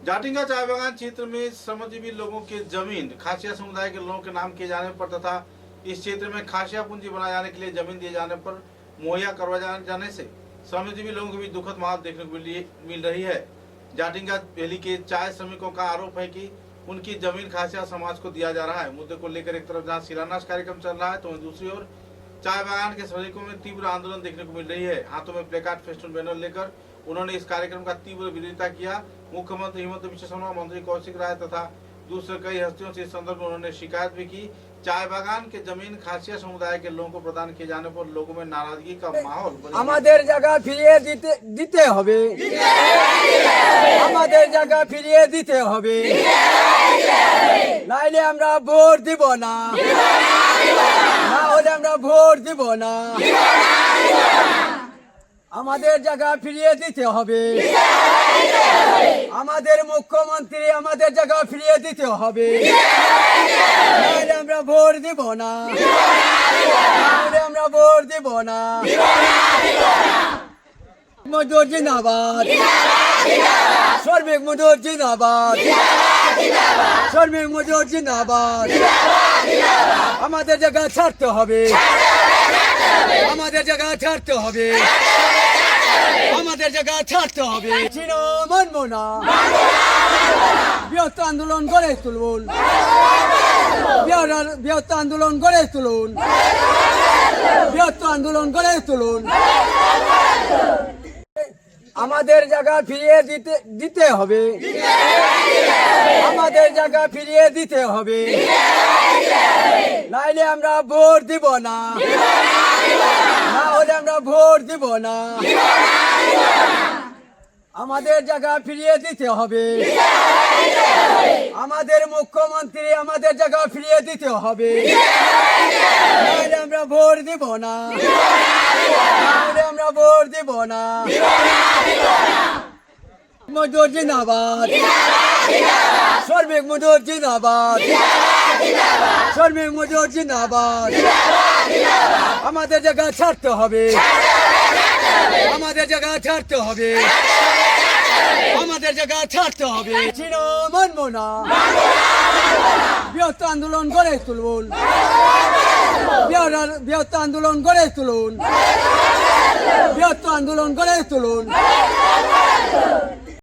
जाटिंगा चाय बागान क्षेत्र में श्रमजीवी लोगों के जमीन खासिया समुदाय के लोगों के नाम किए जाने पर तथा इस क्षेत्र में खासिया पूंजी बनाए जाने के लिए जमीन दिए जाने पर मुहैया करवाए जाने से श्रमजीवी लोगों को भी दुखद माहौल देखने को मिल रही है। जाटिंगा वैली के चाय श्रमिकों का आरोप है कि उनकी जमीन खासिया समाज को दिया जा रहा है। मुद्दे को लेकर एक तरफ जहां शिलान्यास कार्यक्रम चल रहा है तो दूसरी ओर चाय बागान के श्रमिकों में तीव्र आंदोलन देखने को मिल रही है। हाथों में प्लेकार्ड फेस्टून बैनर लेकर उन्होंने इस कार्यक्रम का तीव्र विरोधिता किया। मुख्यमंत्री हिमंत बिश्व शर्मा, मंत्री कौशिक राय तथा दूसरे कई हस्तियों से इस संदर्भ में उन्होंने शिकायत भी की। चाय बागान के जमीन खासिया समुदाय के लोगों को प्रदान किए जाने पर लोगों में नाराजगी का माहौल আমাদের জায়গা ফিরিয়ে দিতে হবে, আমাদের জায়গা ফিরিয়ে দিতে হবে, নাইলে আমরা ভোট দিব না, না হলে আমরা ভোট দিব না। আমাদের জায়গা ফিরিয়ে দিতে হবে, আমাদের মুখ্যমন্ত্রী আমাদের জায়গা ফিরিয়ে দিতে হবে, নাহলে আমরা ভোট দিব না, নাহলে আমরা ভোট দিব না। মজদুর জিন্দাবাদ, শ্রমিক মজদুর জিন্দাবাদ, শ্রমিক মজদুর জিন্দাবাদ। আমাদের জায়গা ছাড়তে হবে, আমাদের জায়গা ছাড়তে হবে, আমাদের জায়গা ছাড়তে হবে। ছিল মানব না, বৃহৎ আন্দোলন গড়ে তুলুন, বৃহৎ আন্দোলন গড়ে তুলুন, বৃহৎ আন্দোলন গড়ে তুলুন। আমাদের জায়গা ফিরিয়ে দিতে হবে, আমাদের জায়গা ফিরিয়ে দিতে হবে, নাইলে আমরা ভোট দিব না, না হলে আমরা ভোট দিব না। আমাদের জায়গা ফিরিয়ে দিতে হবে, আমাদের মুখ্যমন্ত্রী আমাদের জায়গা ফিরিয়ে দিতে হবে, নাহলে আমরা ভোট দিব না, নাহলে আমরা ভোট দিব না। মজদুর জিন্দাবাদ, শ্রমিক মজদুর জিন্দাবাদ, শ্রমিক মজদুর জিন্দাবাদ। আমাদের জায়গা ছাড়তে হবে, আমাদের জায়গা ছাড়তে হবে, আমাদের জায়গা ছাড়তে হবে। ছিল মানব না, বৃহৎ আন্দোলন গড়ে তুলুন, বৃহৎ আন্দোলন গড়ে তুলুন, বৃহৎ আন্দোলন গড়ে তুলুন।